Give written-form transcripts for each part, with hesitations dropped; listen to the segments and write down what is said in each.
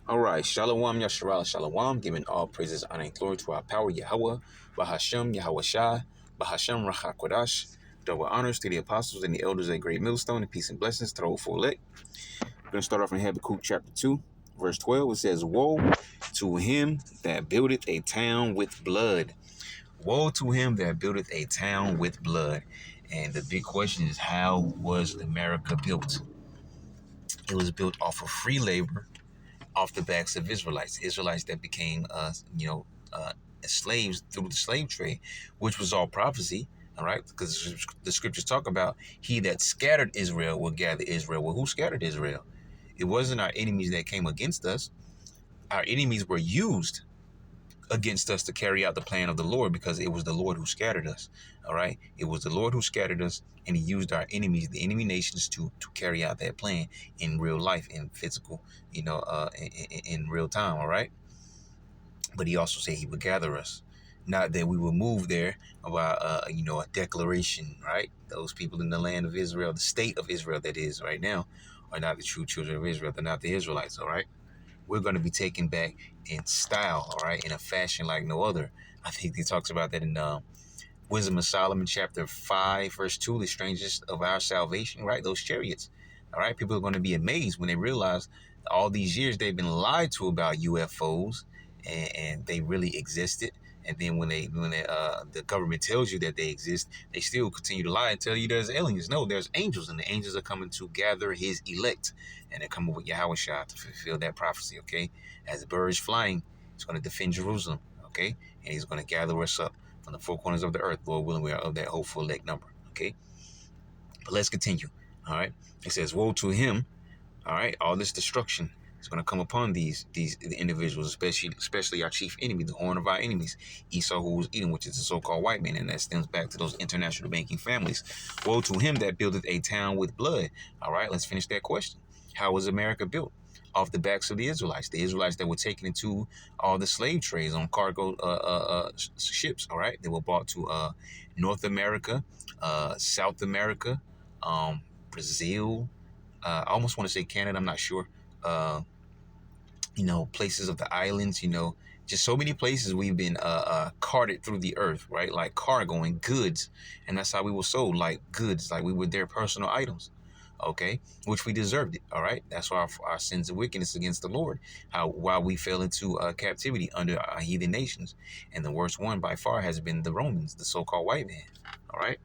All right, Shalom, Yasharal, Shalom, giving all praises, honor, and glory to our power, Yahweh, Bahashem, Yahweh Shai, Bahashem, Racha Kodash. Double honors to the apostles and the elders at Great Millstone, and peace and blessings to the whole full elect. We're going to start off in Habakkuk chapter 2, verse 12. It says, Woe to him that buildeth a town with blood. Woe to him that buildeth a town with blood. And the big question is, how was America built? It was built off of free labor, off the backs of Israelites that became, slaves through the slave trade, which was all prophecy. All right, because the scriptures talk about he that scattered Israel will gather Israel. Well, who scattered Israel? It wasn't our enemies that came against us. Our enemies were used against us to carry out the plan of the Lord, because it was the Lord who scattered us. All right, it was the Lord who scattered us, and he used our enemies, the enemy nations, to carry out that plan in real life, in physical, in real time. All right, but he also said he would gather us, not that we would move there about a declaration. Right, those people in the land of Israel, the state of Israel that is right now, are not the true children of Israel. They're not the Israelites. All right, we're going to be taken back in style, all right, in a fashion like no other. I think he talks about that in Wisdom of Solomon, chapter 5, verse 2, the strangest of our salvation, right? Those chariots, all right? People are going to be amazed when they realize all these years they've been lied to about UFOs, and they really existed. And then when the government tells you that they exist, they still continue to lie and tell you there's aliens. No, there's angels, and the angels are coming to gather his elect, and they're coming with Yahweh Shah to fulfill that prophecy, okay? As the bird is flying, he's going to defend Jerusalem, okay? And he's going to gather us up from the four corners of the earth. Lord willing, we are of that hopeful elect number, okay? But let's continue, all right? It says, woe to him, all right? All this destruction is going to come upon these individuals, especially our chief enemy, the horn of our enemies, Esau, who was Edom, which is the so-called white man, and that stems back to those international banking families. Woe to him that buildeth a town with blood. All right, let's finish that question. How was America built? Off the backs of the Israelites that were taken into all the slave trades on cargo ships. All right, they were brought to North America, South America, Brazil. I almost want to say Canada. I'm not sure. Places of the islands, just so many places we've been carted through the earth, right? Like cargo and goods. And that's how we were sold, like goods, like we were their personal items, okay? Which we deserved it, all right? That's why our sins of wickedness against the Lord, while we fell into captivity under our heathen nations. And the worst one by far has been the Romans, the so-called white man, all right?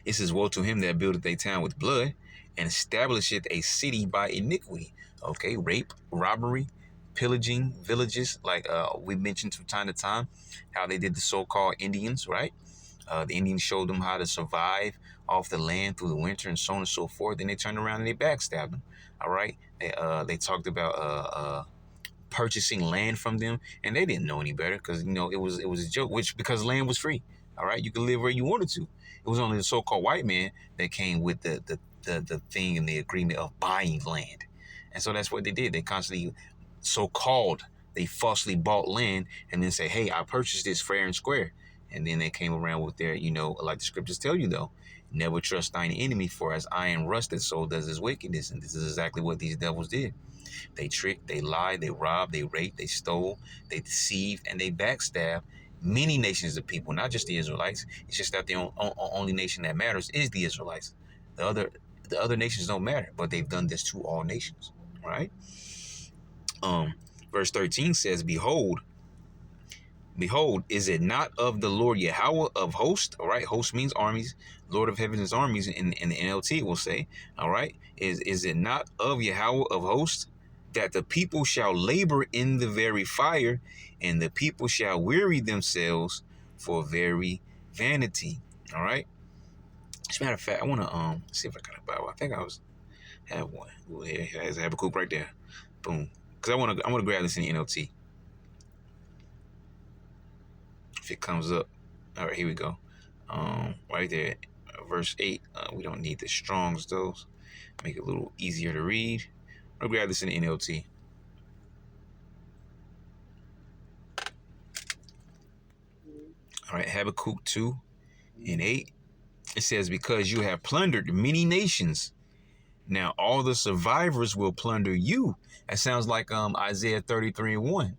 It says, woe to him that buildeth a town with blood, and establisheth a city by iniquity. Okay, rape, robbery, pillaging villages, like we mentioned from time to time, how they did the so-called Indians, right? The Indians showed them how to survive off the land through the winter and so on and so forth. Then they turned around and they backstabbed them. All right, they talked about purchasing land from them, and they didn't know any better, because it was a joke. Which, because land was free. All right, you could live where you wanted to. It was only the so-called white man that came with the thing and the agreement of buying land. And so that's what they did. They constantly they falsely bought land and then say, hey, I purchased this fair and square. And then they came around with their, like the scriptures tell you, though, never trust thine enemy, for as iron rusted, so does his wickedness. And this is exactly what these devils did. They tricked, they lied, they robbed, they raped, they stole, they deceived, and they backstabbed many nations of people, not just the Israelites. It's just that the only nation that matters is the Israelites. The other nations don't matter, but they've done this to all nations, right? Verse 13 says, Behold, is it not of the Lord Yahweh of hosts? All right, host means armies. Lord of heaven's armies in the NLT will say, all right, is it not of Yahweh of hosts, that the people shall labor in the very fire, and the people shall weary themselves for very vanity. All right. As a matter of fact, I want to see if I got a Bible. I think I have one. Ooh, here has Habakkuk right there. Boom. Because I want to grab this in the NLT. If it comes up. All right, here we go. Right there, verse 8. We don't need the Strongs, though. Make it a little easier to read. I'll grab this in the NLT. All right, Habakkuk 2 and 8. It says, because you have plundered many nations, Now all the survivors will plunder you. That sounds like Isaiah 33:1.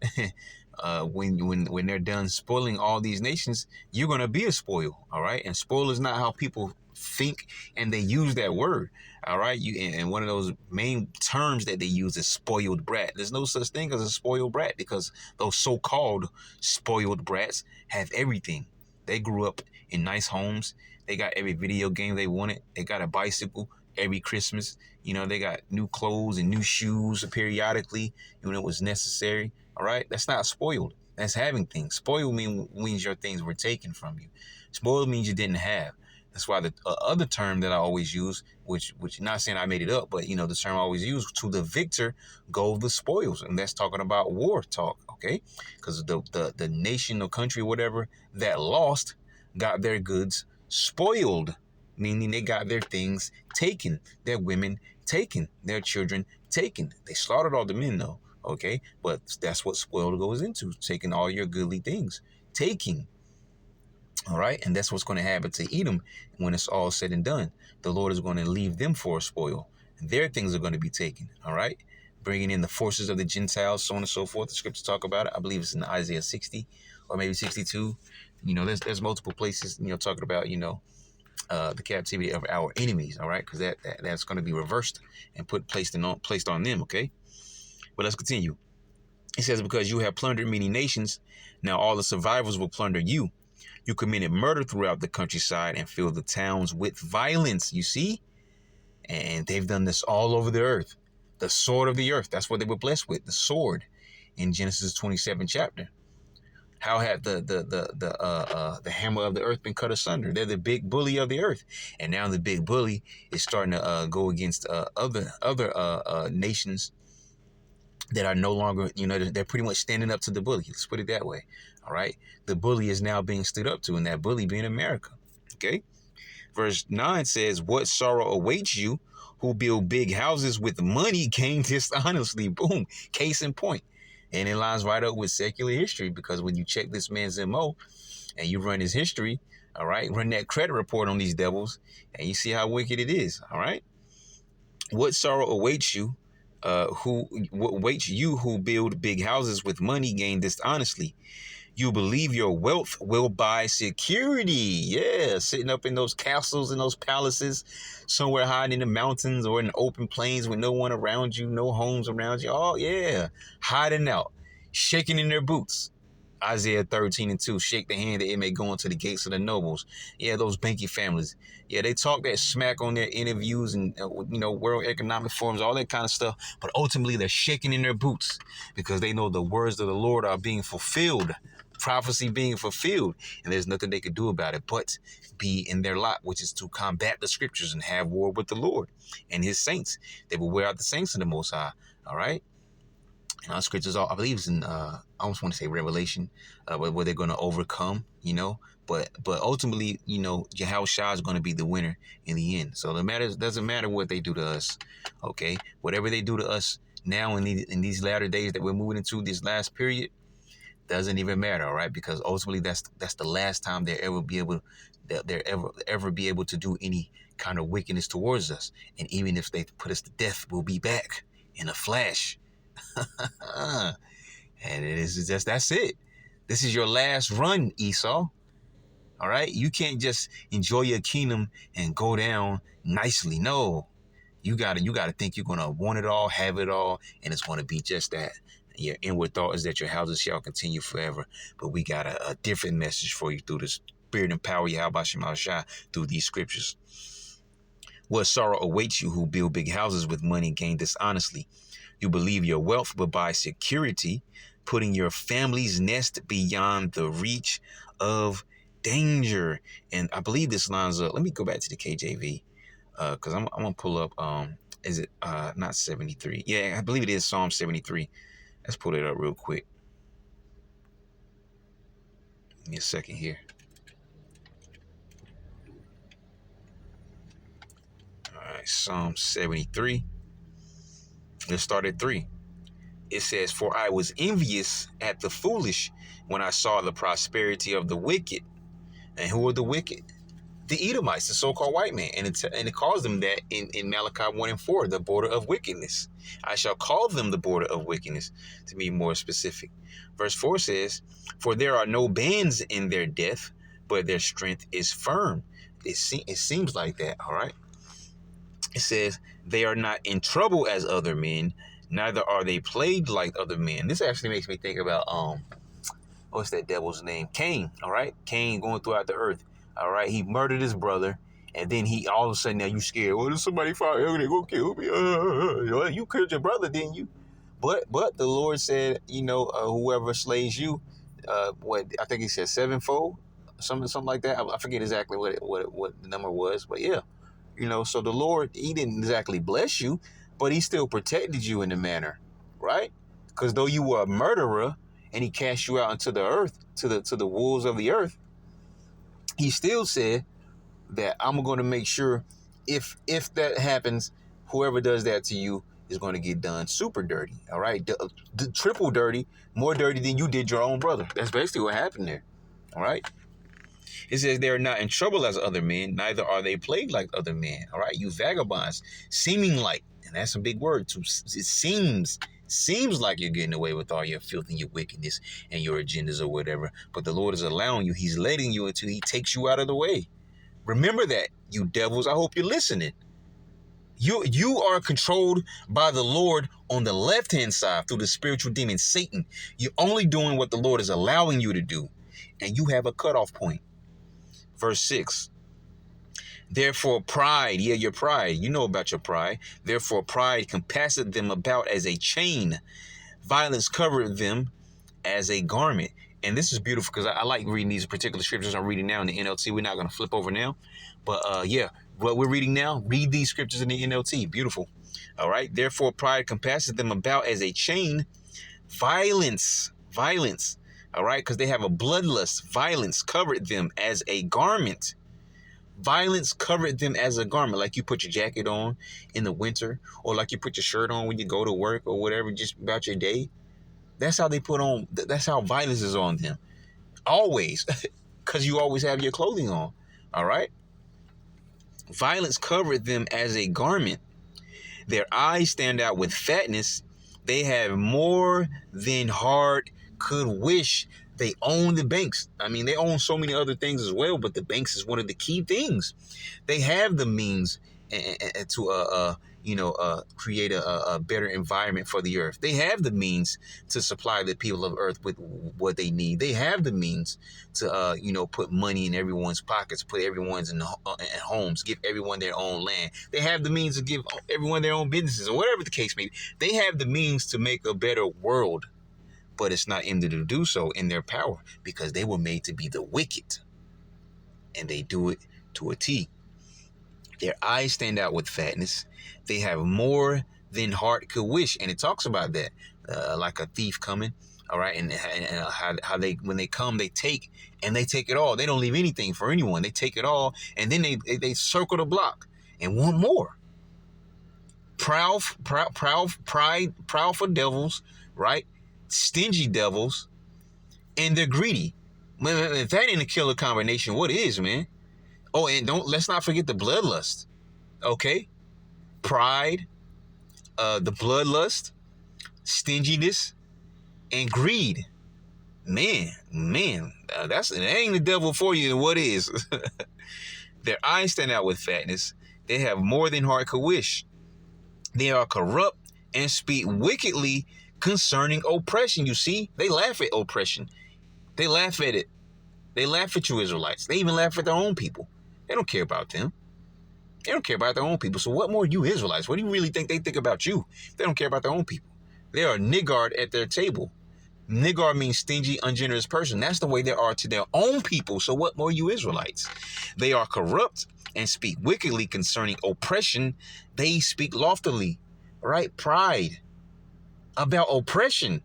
When they're done spoiling all these nations, you're gonna be a spoil. All right. And spoil is not how people think and they use that word. All right. And one of those main terms that they use is spoiled brat. There's no such thing as a spoiled brat, because those so-called spoiled brats have everything. They grew up in nice homes. They got every video game they wanted. They got a bicycle every Christmas. You know, they got new clothes and new shoes periodically when it was necessary. All right. That's not spoiled. That's having things. Spoiled means your things were taken from you. Spoiled means you didn't have. That's why the other term that I always use, which not saying I made it up, but, you know, the term I always use, to the victor go the spoils. And that's talking about war talk. Okay. Because the nation or country, whatever, that lost got their goods spoiled, meaning they got their things taken, their women taken, their children taken. They slaughtered all the men, though. Okay, but that's what spoiled goes into, taking all your goodly things, taking. All right, and that's what's going to happen to Edom when it's all said and done. The Lord is going to leave them for a spoil. Their things are going to be taken. All right, bringing in the forces of the Gentiles, so on and so forth. The scriptures talk about it. I believe it's in Isaiah 60 or maybe 62. You know, there's multiple places, you know, talking about, you know, the captivity of our enemies. All right, because that's going to be reversed and placed on them. Okay. But let's continue. It says, because you have plundered many nations, now all the survivors will plunder you. You committed murder throughout the countryside and filled the towns with violence. You see? And they've done this all over the earth. The sword of the earth. That's what they were blessed with. The sword in Genesis 27 chapter. How have the hammer of the earth been cut asunder? They're the big bully of the earth. And now the big bully is starting to go against other nations that are no longer, you know, they're pretty much standing up to the bully. Let's put it that way. All right. The bully is now being stood up to, and that bully being America. Okay. Verse 9 says, what sorrow awaits you who build big houses with money gained dishonestly. Boom. Case in point. And it lines right up with secular history, because when you check this man's MO and you run his history, all right, run that credit report on these devils, and you see how wicked it is. All right. What sorrow awaits you? Who build big houses with money gained dishonestly. You believe your wealth will buy security. Yeah, sitting up in those castles and those palaces, somewhere hiding in the mountains or in the open plains with no one around you, no homes around you. Oh, yeah, hiding out, shaking in their boots. Isaiah 13:2, shake the hand that it may go into the gates of the nobles. Yeah, those banky families. Yeah, they talk that smack on their interviews and, you know, World Economic Forums, all that kind of stuff. But ultimately, they're shaking in their boots because they know the words of the Lord are being fulfilled, prophecy being fulfilled, and there's nothing they could do about it but be in their lot, which is to combat the scriptures and have war with the Lord and his saints. They will wear out the saints of the Most High. All right. And our scriptures, I believe it's in, I almost want to say Revelation, where they're going to overcome, you know. But ultimately, you know, Yahushua is going to be the winner in the end. So it doesn't matter what they do to us, okay? Whatever they do to us now in these latter days that we're moving into, this last period, doesn't even matter, all right? Because ultimately, that's the last time they'll ever be able to do any kind of wickedness towards us. And even if they put us to death, we'll be back in a flash. And that's it. This is your last run, Esau. All right. You can't just enjoy your kingdom and go down nicely. No, you gotta think you're gonna want it all, have it all, and it's gonna be just that. Your inward thought is that your houses shall continue forever. But we got a different message for you through the spirit and power, Yahweh Shema Shai, through these scriptures. What sorrow awaits you who build big houses with money gained dishonestly. You believe your wealth will buy security, putting your family's nest beyond the reach of danger. And I believe this lines up. Let me go back to the KJV, because I'm gonna pull up. Is it not 73? Yeah, I believe it is Psalm 73. Let's pull it up real quick. Give me a second here. All right, Psalm 73. Let's start at 3. It says, for I was envious at the foolish when I saw the prosperity of the wicked. And who are the wicked? the Edomites, the so-called white man. And it calls them that in Malachi 1 and 4, the border of wickedness. I shall call them the border of wickedness, to be more specific. Verse 4 says, for there are no bands in their death, but their strength is firm. It seems like that, all right? It says, they are not in trouble as other men, neither are they plagued like other men. This actually makes me think about, what's that devil's name? Cain, all right? Cain going throughout the earth, all right? He murdered his brother, and then he all of a sudden, now you scared. Well, there's somebody fire, they're going to kill me. Well, you killed your brother, didn't you? But the Lord said, whoever slays you, what I think he said sevenfold, something like that. I forget exactly what the number was, but yeah, so the Lord, he didn't exactly bless you, but he still protected you in a manner, right? Because though you were a murderer and he cast you out into the earth, to the wolves of the earth, he still said that I'm going to make sure if that happens, whoever does that to you is going to get done super dirty, all right? The triple dirty, more dirty than you did your own brother. That's basically what happened there, all right? It says they are not in trouble as other men, neither are they plagued like other men, all right? You vagabonds, seeming like, and that's a big word too, it seems like you're getting away with all your filth and your wickedness and your agendas or whatever, but the Lord is allowing you. He's letting you until he takes you out of the way. Remember that, you devils. I hope you're listening. You are controlled by the Lord on the left-hand side through the spiritual demon, Satan. You're only doing what the Lord is allowing you to do, and you have a cutoff point. Verse 6. Therefore pride, your pride, you know about your pride. Therefore pride compasseth them about as a chain. Violence covered them as a garment. And this is beautiful because I like reading these particular scriptures I'm reading now in the NLT. We're not going to flip over now. But what we're reading now, read these scriptures in the NLT. Beautiful. All right. Therefore pride compasseth them about as a chain. Violence. All right. Because they have a bloodlust. Violence covered them as a garment. Violence covered them as a garment, like you put your jacket on in the winter, or like you put your shirt on when you go to work or whatever, just about your day. That's how they put on, that's how violence is on them. Always, because you always have your clothing on, all right? Violence covered them as a garment. Their eyes stand out with fatness. They have more than heart could wish. They own the banks. I mean, they own so many other things as well, but the banks is one of the key things. They have the means to create a better environment for the earth. They have the means to supply the people of earth with what they need. They have the means to put money in everyone's pockets, put everyone's in homes, give everyone their own land. They have the means to give everyone their own businesses, or whatever the case may be. They have the means to make a better world. But it's not in them to do so in their power, because they were made to be the wicked, and they do it to a T. Their eyes stand out with fatness. They have more than heart could wish, and it talks about that, like a thief coming. All right, and how they, when they come, they take it all. They don't leave anything for anyone. They take it all, and then they circle the block and want more. Proud for devils, right? Stingy devils, and they're greedy. Man, if that ain't a killer combination, what is, man? Oh, and let's not forget the bloodlust. Okay, pride, the bloodlust, stinginess, and greed. Man, that ain't the devil for you. What is? Their eyes stand out with fatness. They have more than heart could wish. They are corrupt and speak wickedly concerning oppression. You see, they laugh at oppression. They laugh at it. They laugh at you Israelites. They even laugh at their own people. They don't care about them. They don't care about their own people. So what more you Israelites? What do you really think they think about you? They don't care about their own people. They are niggard at their table. Niggard means stingy, ungenerous person. That's the way they are to their own people. So what more you Israelites? They are corrupt and speak wickedly concerning oppression. They speak loftily, right? Pride. About oppression,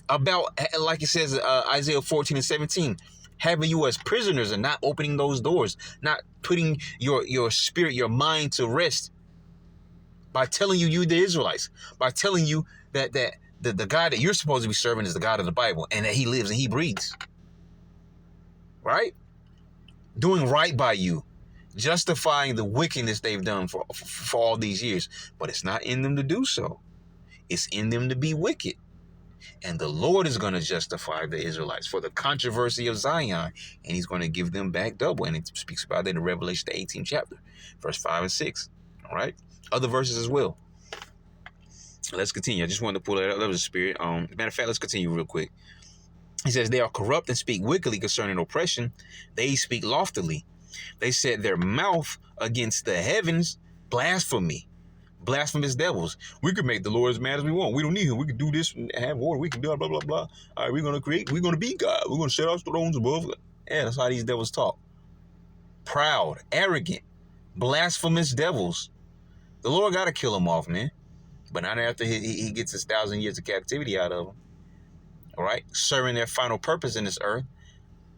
about, like it says, Isaiah 14 and 17, having you as prisoners and not opening those doors, not putting your spirit, your mind to rest, by telling you the Israelites, by telling you that the God that you're supposed to be serving is the God of the Bible, and that he lives and he breathes, right? doing right by you, justifying the wickedness they've done for all these years. But it's not in them to do so. It's in them to be wicked. And the Lord is going to justify the Israelites for the controversy of Zion, and he's going to give them back double. And it speaks about that in Revelation, the 18th chapter, verse 5 and 6. All right. Other verses as well. Let's continue. I just wanted to pull that up. That was the spirit. Matter of fact, let's continue real quick. He says, they are corrupt and speak wickedly concerning oppression. They speak loftily. They set their mouth against the heavens, blasphemy. Blasphemous devils. We could make the Lord as mad as we want. We don't need him. We can do this and have war. We can do blah, blah, blah. All right, we're going to be God. We're going to set our thrones above. Yeah, that's how these devils talk. Proud, arrogant, blasphemous devils. The Lord got to kill them off, man. But not after he gets his 1,000 years of captivity out of them. All right, serving their final purpose in this earth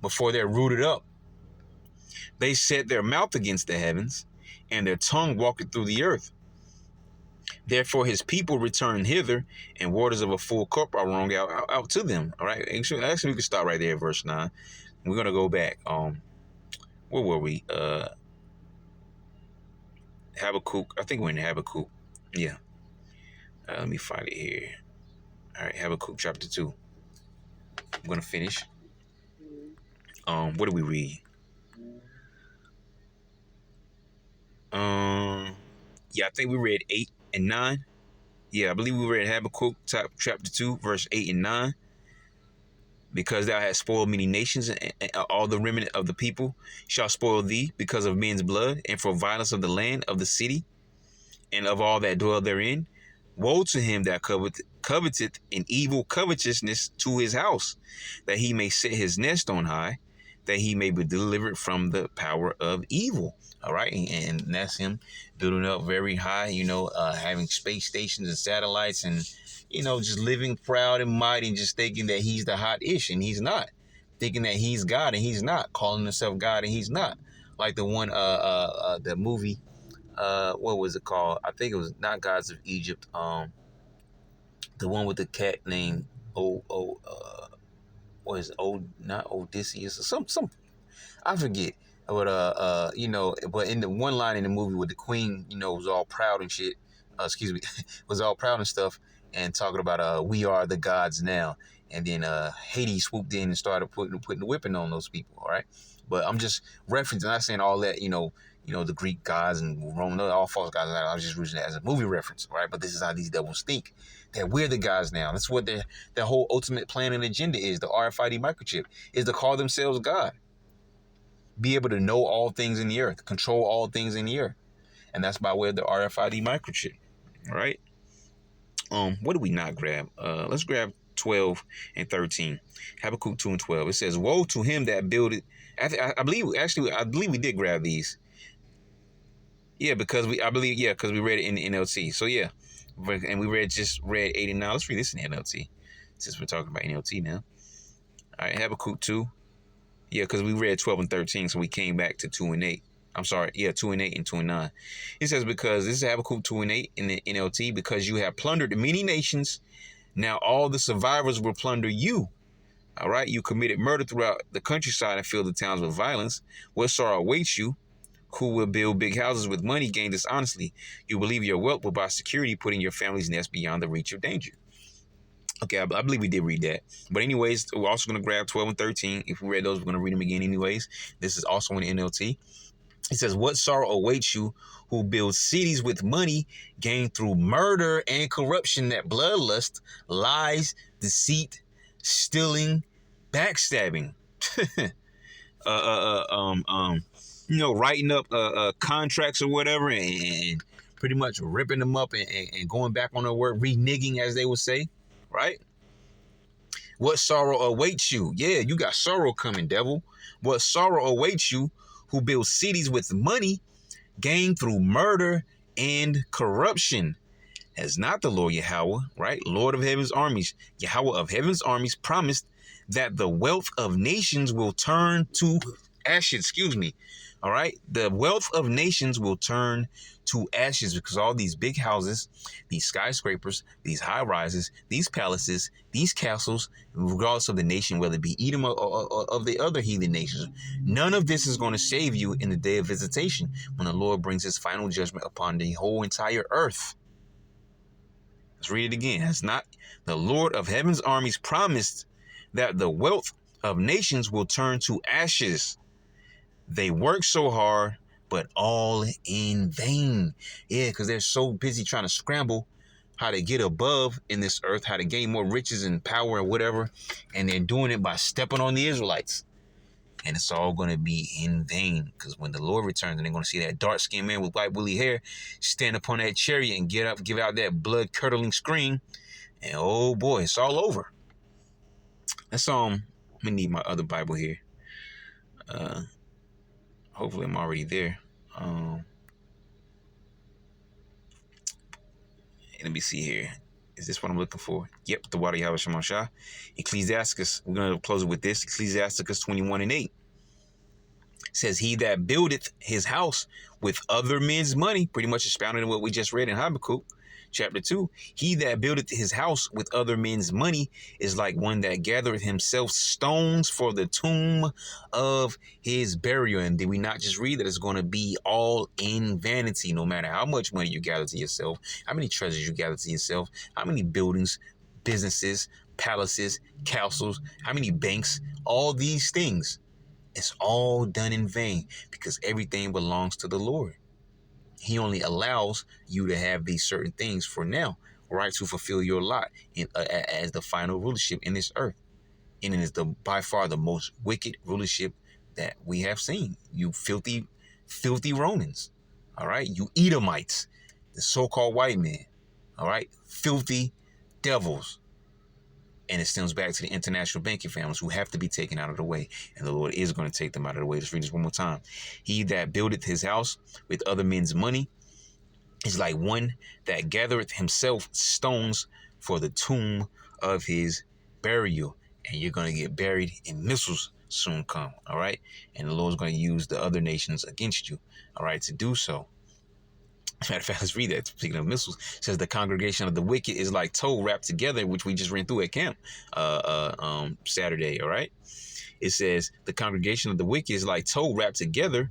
before they're rooted up. They set their mouth against the heavens, and their tongue walketh through the earth. Therefore his people return hither, and waters of a full cup are wrung out to them. All right, actually we can start right there at verse 9. We're going to go back. Where were we? Habakkuk. I think we're in Habakkuk. Yeah. Let me find it here. All right, Habakkuk chapter 2. I'm going to finish. What do we read? Yeah, I think we read 8 and 9. Yeah, I believe we read Habakkuk chapter 2, verse 8 and 9. Because thou hast spoiled many nations, and all the remnant of the people shall spoil thee because of men's blood, and for violence of the land of the city, and of all that dwell therein. Woe to him that coveteth in evil covetousness to his house, that he may set his nest on high, that he may be delivered from the power of evil. All right. And that's him building up very high, having space stations and satellites and, just living proud and mighty and just thinking that he's the hot ish, and he's not. Thinking that he's God and he's not. Calling himself God and he's not. Like the one, the movie, what was it called? I think it was not Gods of Egypt. The one with the cat named what is it? Not Odysseus or some I forget. But but in the one line in the movie with the queen, was all proud and shit. Was all proud and stuff, and talking about we are the gods now. And then Hades swooped in and started putting the whipping on those people. All right, but I'm just referencing, not saying all that. The Greek gods and Roman, all false gods. I was just using it as a movie reference, right? But this is how these devils think, that we're the gods now. That's what their whole ultimate plan and agenda is. The RFID microchip is to call themselves God, be able to know all things in the earth, control all things in the earth, and that's by way of the RFID microchip. All right. What do we not grab? Let's grab 12 and 13. Habakkuk 2 and 12. It says, "Woe to him that buildeth." I believe we did grab these. Yeah, because we read it in the NLT. So yeah, and we read 8 and 9. Let's read this in the NLT, since we're talking about NLT now. All right, Habakkuk 2. Yeah, because we read 12 and 13, so we came back to 2 and 8. I'm sorry, 2 and 8 and 2 and 9. It says, because this is Habakkuk 2 and 8 in the NLT, because you have plundered many nations, now all the survivors will plunder you. All right, you committed murder throughout the countryside and filled the towns with violence. What sorrow awaits you? Who will build big houses with money gained dishonestly? You believe your wealth will buy security, putting your family's nest beyond the reach of danger. Okay, I believe we did read that. But anyways, we're also going to grab 12 and 13. If we read those, we're going to read them again anyways. This is also in NLT. It says, what sorrow awaits you who build cities with money gained through murder and corruption, that bloodlust, lies, deceit, stealing, backstabbing. Writing up contracts or whatever and pretty much ripping them up and going back on their word, reneging, as they would say, right? What sorrow awaits you? Yeah, you got sorrow coming, devil. What sorrow awaits you who build cities with money gained through murder and corruption? Has not the Lord Yahweh, right? Lord of heaven's armies, Yahweh of heaven's armies, promised that the wealth of nations will turn to ashes, All right. The wealth of nations will turn to ashes because all these big houses, these skyscrapers, these high rises, these palaces, these castles, regardless of the nation, whether it be Edom or of the other heathen nations, none of this is going to save you in the day of visitation when the Lord brings his final judgment upon the whole entire earth. Let's read it again. Has not the Lord of heaven's armies promised that the wealth of nations will turn to ashes? They work so hard, but all in vain. Yeah, because they're so busy trying to scramble how to get above in this earth, how to gain more riches and power and whatever. And they're doing it by stepping on the Israelites. And it's all going to be in vain, because when the Lord returns, and they're going to see that dark-skinned man with white woolly hair stand upon that chariot and get up, give out that blood-curdling scream. And oh boy, it's all over. That's let me need my other Bible here. Hopefully I'm already there. Let me see here. Is this what I'm looking for? Yep, the Wadi Yahweh Shemon Shah. Ecclesiasticus. We're going to close it with this. Ecclesiasticus 21:8. Says, he that buildeth his house with other men's money, pretty much expounded in what we just read in Habakkuk chapter 2. He that buildeth his house with other men's money is like one that gathereth himself stones for the tomb of his burial. And did we not just read that it's going to be all in vanity, no matter how much money you gather to yourself, how many treasures you gather to yourself, how many buildings, businesses, palaces, castles, how many banks, all these things. It's all done in vain because everything belongs to the Lord. He only allows you to have these certain things for now, right, to fulfill your lot as the final rulership in this earth. And it is by far the most wicked rulership that we have seen. You filthy, filthy Romans, all right? You Edomites, the so-called white men, all right? Filthy devils. And it stems back to the international banking families who have to be taken out of the way. And the Lord is going to take them out of the way. Let's read this one more time. He that buildeth his house with other men's money is like one that gathereth himself stones for the tomb of his burial. And you're going to get buried, and missiles soon come, all right? And the Lord's going to use the other nations against you, all right, to do so. As a matter of fact, let's read that. Speaking of missiles, it says the congregation of the wicked is like tow wrapped together, which we just ran through at camp Saturday, all right? It says the congregation of the wicked is like tow wrapped together,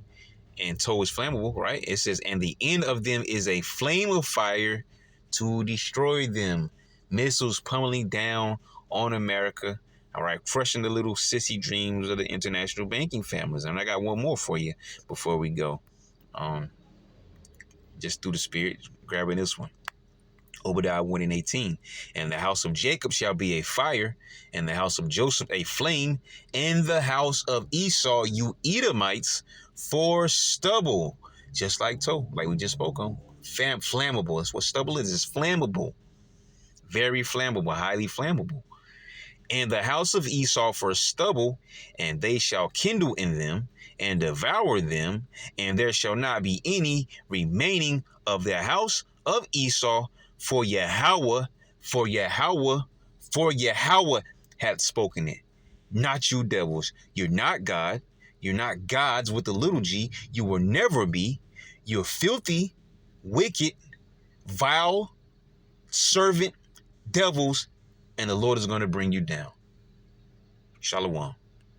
and tow is flammable, right? It says, and the end of them is a flame of fire to destroy them. Missiles pummeling down on America, all right, crushing the little sissy dreams of the international banking families. And I got one more for you before we go. Just through the Spirit, grabbing this one. Obadiah 1:18. And the house of Jacob shall be a fire, and the house of Joseph a flame, and the house of Esau, you Edomites, for stubble. Just like tow, like we just spoke on. Flammable. That's what stubble is. It's flammable. Very flammable, highly flammable. And the house of Esau for stubble, and they shall kindle in them and devour them, and there shall not be any remaining of the house of Esau, for Yahweh hath spoken it. Not you devils. You're not God. You're not gods with the little g. You will never be. You're filthy, wicked, vile, servant devils, and the Lord is going to bring you down. Shalom.